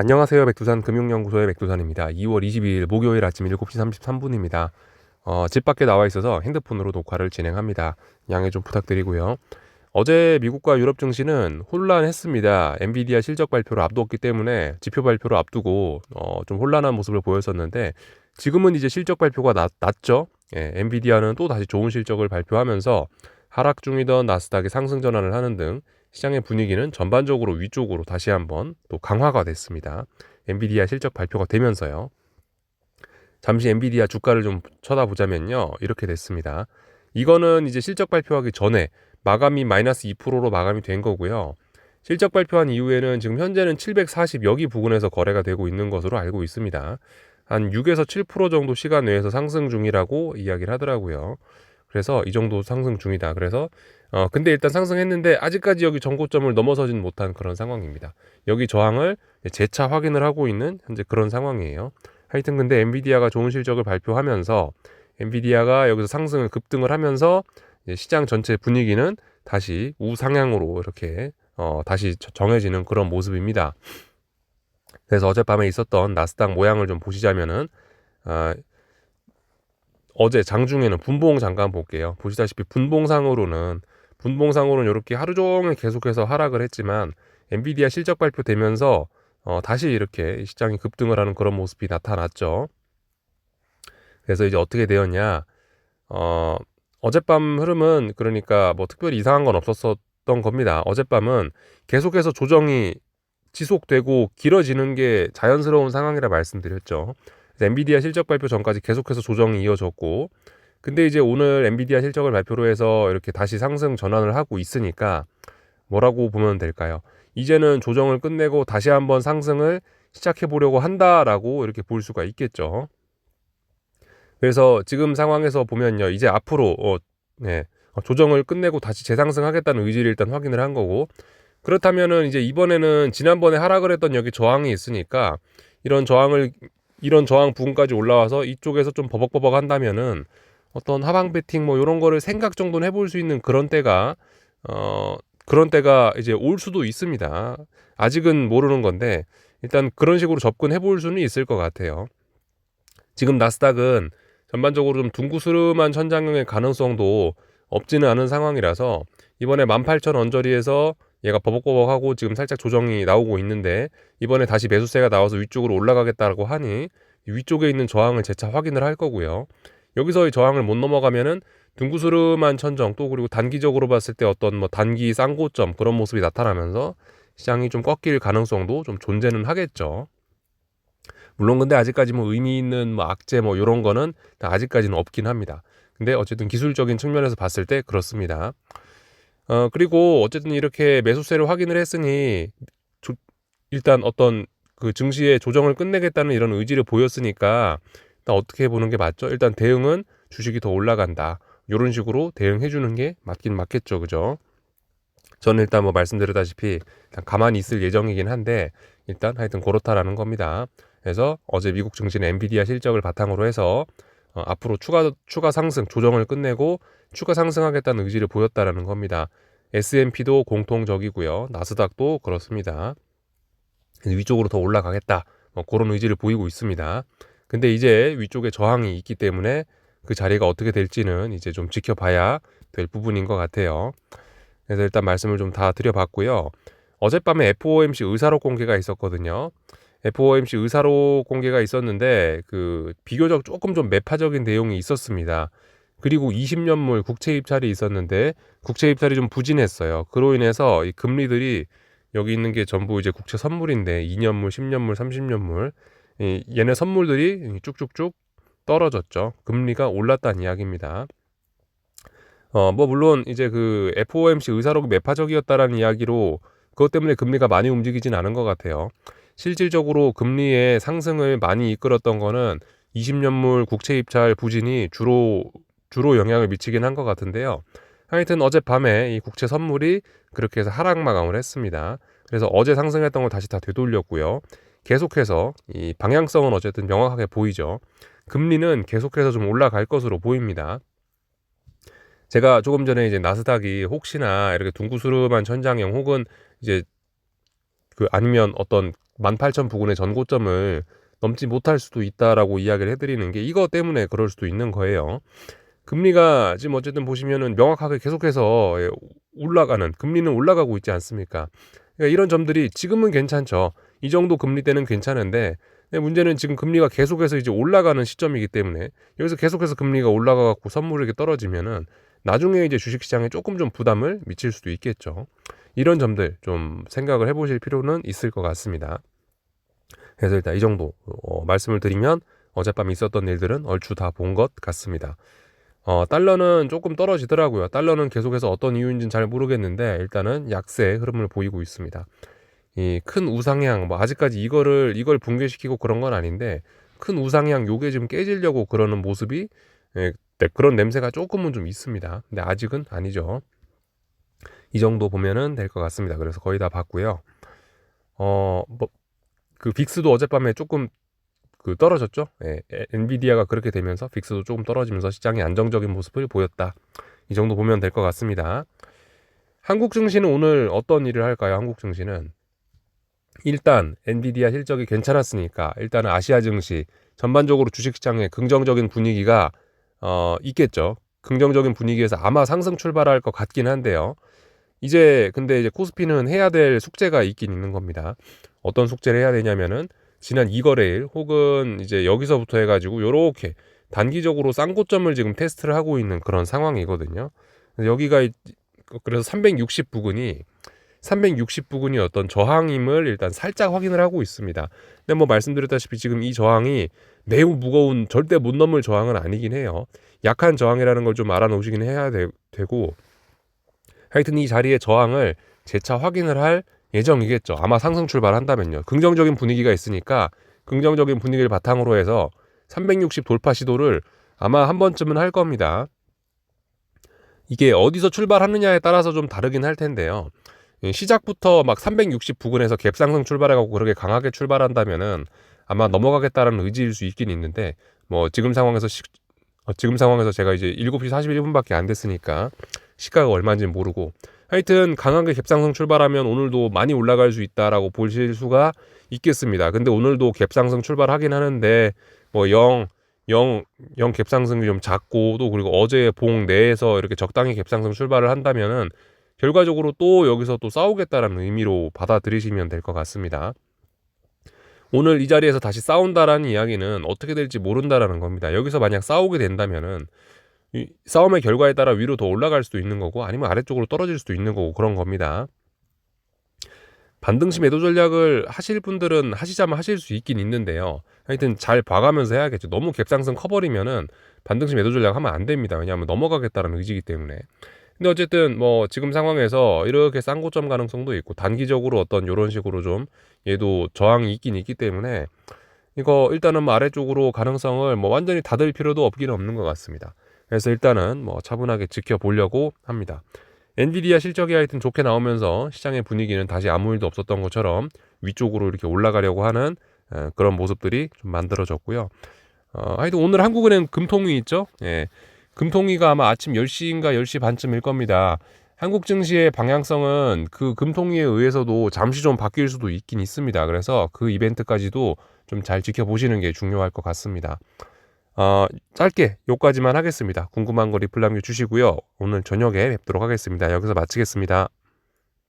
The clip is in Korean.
안녕하세요. 백두산 금융연구소의 백두산입니다. 2월 22일 목요일 아침 7시 33분입니다. 집 밖에 나와 있어서 핸드폰으로 녹화를 진행합니다. 양해 좀 부탁드리고요. 어제 미국과 유럽 증시는 혼란했습니다. 엔비디아 실적 발표를 앞두었기 때문에 지표 발표를 앞두고 좀 혼란한 모습을 보였었는데 지금은 이제 실적 발표가 났죠. 예, 엔비디아는 또 다시 좋은 실적을 발표하면서 하락 중이던 나스닥이 상승 전환을 하는 등 시장의 분위기는 전반적으로 위쪽으로 다시 한번 또 강화가 됐습니다. 엔비디아 실적 발표가 되면서요. 잠시 엔비디아 주가를 좀 쳐다보자면요. 이렇게 됐습니다. 이거는 이제 실적 발표하기 전에 마감이 마이너스 2%로 마감이 된 거고요. 실적 발표한 이후에는 지금 현재는 740 여기 부근에서 거래가 되고 있는 것으로 알고 있습니다. 한 6에서 7% 정도 시간 내에서 상승 중이라고 이야기를 하더라고요. 그래서 이 정도 상승 중이다. 그래서 근데 일단 상승했는데 아직까지 여기 전고점을 넘어서진 못한 그런 상황입니다. 여기 저항을 재차 확인을 하고 있는 현재 그런 상황이에요. 하여튼 근데 엔비디아가 좋은 실적을 발표하면서 엔비디아가 여기서 상승을 급등을 하면서 시장 전체 분위기는 다시 우상향으로 이렇게 다시 정해지는 그런 모습입니다. 그래서 어젯밤에 있었던 나스닥 모양을 좀 보시자면은 어제 장중에는 분봉 잠깐 볼게요. 보시다시피 분봉상으로는 이렇게 하루 종일 계속해서 하락을 했지만 엔비디아 실적 발표되면서 다시 이렇게 시장이 급등을 하는 그런 모습이 나타났죠. 그래서 이제 어떻게 되었냐? 어젯밤 흐름은 그러니까 뭐 특별히 이상한 건 없었던 겁니다. 어젯밤은 계속해서 조정이 지속되고 길어지는 게 자연스러운 상황이라 말씀드렸죠. 엔비디아 실적 발표 전까지 계속해서 조정이 이어졌고, 근데 이제 오늘 엔비디아 실적을 발표로 해서 이렇게 다시 상승 전환을 하고 있으니까 뭐라고 보면 될까요? 이제는 조정을 끝내고 다시 한번 상승을 시작해 보려고 한다라고 이렇게 볼 수가 있겠죠. 그래서 지금 상황에서 보면요, 이제 앞으로 조정을 끝내고 다시 재상승하겠다는 의지를 일단 확인을 한 거고, 그렇다면은 이제 이번에는 지난번에 하락을 했던 여기 저항이 있으니까 이런 저항 부분까지 올라와서 이쪽에서 좀 버벅버벅 한다면은 어떤 하방 베팅 뭐 이런 거를 생각 정도는 해볼 수 있는 그런 때가 이제 올 수도 있습니다. 아직은 모르는 건데 일단 그런 식으로 접근해 볼 수는 있을 것 같아요. 지금 나스닥은 전반적으로 좀 둥구스름한 천장형의 가능성도 없지는 않은 상황이라서 이번에 18,000 언저리에서 얘가 버벅버벅하고 지금 살짝 조정이 나오고 있는데 이번에 다시 매수세가 나와서 위쪽으로 올라가겠다고 하니 위쪽에 있는 저항을 재차 확인을 할 거고요. 여기서의 저항을 못 넘어가면은 둥구스름한 천정 또 그리고 단기적으로 봤을 때 어떤 뭐 단기 쌍고점 그런 모습이 나타나면서 시장이 좀 꺾일 가능성도 좀 존재는 하겠죠. 물론 근데 아직까지 뭐 의미 있는 뭐 악재 뭐 이런 거는 아직까지는 없긴 합니다. 근데 어쨌든 기술적인 측면에서 봤을 때 그렇습니다. 그리고 어쨌든 이렇게 매수세를 확인을 했으니 일단 어떤 그 증시의 조정을 끝내겠다는 이런 의지를 보였으니까 일단 어떻게 보는 게 맞죠? 일단 대응은 주식이 더 올라간다. 이런 식으로 대응해 주는 게 맞긴 맞겠죠. 그죠? 저는 일단 뭐 말씀드렸다시피 일단 가만히 있을 예정이긴 한데 일단 하여튼 그렇다라는 겁니다. 그래서 어제 미국 증시는 엔비디아 실적을 바탕으로 해서 앞으로 추가 상승 조정을 끝내고 추가 상승하겠다는 의지를 보였다라는 겁니다. S&P도 공통적이고요. 나스닥도 그렇습니다. 위쪽으로 더 올라가겠다. 그런 의지를 보이고 있습니다. 근데 이제 위쪽에 저항이 있기 때문에 그 자리가 어떻게 될지는 이제 좀 지켜봐야 될 부분인 것 같아요. 그래서 일단 말씀을 좀 다 드려봤고요. 어젯밤에 FOMC 의사록 공개가 있었거든요. FOMC 의사록 공개가 있었는데 그 비교적 조금 좀 매파적인 내용이 있었습니다. 그리고 20년물 국채 입찰이 있었는데 국채 입찰이 좀 부진했어요. 그로 인해서 이 금리들이 여기 있는 게 전부 이제 국채 선물인데 2년물, 10년물, 30년물 얘네 선물들이 쭉쭉쭉 떨어졌죠. 금리가 올랐다는 이야기입니다. 뭐 물론 이제 그 FOMC 의사록이 매파적이었다라는 이야기로 그것 때문에 금리가 많이 움직이진 않은 것 같아요. 실질적으로 금리의 상승을 많이 이끌었던 거는 20년물 국채 입찰 부진이 주로 영향을 미치긴 한 것 같은데요. 하여튼 어젯밤에 이 국채 선물이 그렇게 해서 하락 마감을 했습니다. 그래서 어제 상승했던 걸 다시 다 되돌렸고요. 계속해서 이 방향성은 어쨌든 명확하게 보이죠. 금리는 계속해서 좀 올라갈 것으로 보입니다. 제가 조금 전에 이제 나스닥이 혹시나 이렇게 둥구스름한 천장형 혹은 이제 아니면 어떤 18,000 부근의 전고점을 넘지 못할 수도 있다라고 이야기를 해드리는 게 이거 때문에 그럴 수도 있는 거예요. 금리가 지금 어쨌든 보시면은 명확하게 계속해서 올라가는, 금리는 올라가고 있지 않습니까? 그러니까 이런 점들이 지금은 괜찮죠. 이 정도 금리 때는 괜찮은데, 문제는 지금 금리가 계속해서 이제 올라가는 시점이기 때문에 여기서 계속해서 금리가 올라가 갖고 선물이 떨어지면은 나중에 이제 주식시장에 조금 좀 부담을 미칠 수도 있겠죠. 이런 점들 좀 생각을 해보실 필요는 있을 것 같습니다. 그래서 일단 이 정도 말씀을 드리면 어젯밤 있었던 일들은 얼추 다 본 것 같습니다. 달러는 조금 떨어지더라고요. 달러는 계속해서 어떤 이유인지는 잘 모르겠는데 일단은 약세 흐름을 보이고 있습니다. 이 큰 우상향, 뭐 아직까지 이걸 붕괴시키고 그런 건 아닌데 큰 우상향 요게 지금 깨지려고 그러는 모습이 네, 그런 냄새가 조금은 좀 있습니다. 근데 아직은 아니죠. 이 정도 보면은 될 것 같습니다. 그래서 거의 다 봤고요. 그 빅스도 어젯밤에 조금 떨어졌죠. 엔비디아가 그렇게 되면서 빅스도 조금 떨어지면서 시장이 안정적인 모습을 보였다. 이 정도 보면 될 것 같습니다. 한국 증시는 오늘 어떤 일을 할까요? 한국 증시는 일단 엔비디아 실적이 괜찮았으니까 일단은 아시아 증시 전반적으로 주식시장에 긍정적인 분위기가 있겠죠. 긍정적인 분위기에서 아마 상승 출발할 것 같긴 한데요. 근데 이제 코스피는 해야 될 숙제가 있긴 있는 겁니다. 어떤 숙제를 해야 되냐면은 지난 2거래일 혹은 이제 여기서부터 해가지고 요렇게 단기적으로 쌍고점을 지금 테스트를 하고 있는 그런 상황이거든요. 그래서 360 부근이 어떤 저항임을 일단 살짝 확인을 하고 있습니다. 근데 뭐 말씀드렸다시피 지금 이 저항이 매우 무거운 절대 못 넘을 저항은 아니긴 해요. 약한 저항이라는 걸 좀 알아놓으시긴 해야 되고 하여튼 이 자리의 저항을 재차 확인을 할 예정이겠죠. 아마 상승 출발한다면요. 긍정적인 분위기가 있으니까 긍정적인 분위기를 바탕으로 해서 360 돌파 시도를 아마 한 번쯤은 할 겁니다. 이게 어디서 출발하느냐에 따라서 좀 다르긴 할 텐데요. 시작부터 막 360 부근에서 갭상승 출발해가지고 그렇게 강하게 출발한다면은 아마 넘어가겠다라는 의지일 수 있긴 있는데 뭐 지금 상황에서 제가 이제 7시 41분밖에 안 됐으니까 시가가 얼마인지 모르고 하여튼 강하게 갭상승 출발하면 오늘도 많이 올라갈 수 있다라고 보실 수가 있겠습니다. 근데 오늘도 갭상승 출발하긴 하는데 뭐 0 갭상승이 좀 작고 또 그리고 어제 봉 내에서 이렇게 적당히 갭상승 출발을 한다면은 결과적으로 또 여기서 또 싸우겠다라는 의미로 받아들이시면 될 것 같습니다. 오늘 이 자리에서 다시 싸운다라는 이야기는 어떻게 될지 모른다라는 겁니다. 여기서 만약 싸우게 된다면은 이 싸움의 결과에 따라 위로 더 올라갈 수도 있는 거고 아니면 아래쪽으로 떨어질 수도 있는 거고 그런 겁니다. 반등시 매도 전략을 하실 분들은 하시자면 하실 수 있긴 있는데요. 하여튼 잘 봐가면서 해야겠죠. 너무 갭상승 커버리면은 반등시 매도 전략 하면 안 됩니다. 왜냐하면 넘어가겠다는 의지이기 때문에. 근데 어쨌든 뭐 지금 상황에서 이렇게 쌍고점 가능성도 있고 단기적으로 어떤 요런 식으로 좀 얘도 저항이 있긴 있기 때문에 이거 일단은 뭐 아래쪽으로 가능성을 뭐 완전히 닫을 필요도 없기는 없는 것 같습니다. 그래서 일단은 뭐 차분하게 지켜보려고 합니다. 엔비디아 실적이 하여튼 좋게 나오면서 시장의 분위기는 다시 아무 일도 없었던 것처럼 위쪽으로 이렇게 올라가려고 하는 그런 모습들이 좀 만들어졌고요. 하여튼 오늘 한국은행 금통위 있죠? 예. 금통위가 아마 아침 10시인가 10시 반쯤일 겁니다. 한국 증시의 방향성은 그 금통위에 의해서도 잠시 좀 바뀔 수도 있긴 있습니다. 그래서 그 이벤트까지도 좀 잘 지켜보시는 게 중요할 것 같습니다. 짧게 요까지만 하겠습니다. 궁금한 거 리플 남겨주시고요. 오늘 저녁에 뵙도록 하겠습니다. 여기서 마치겠습니다.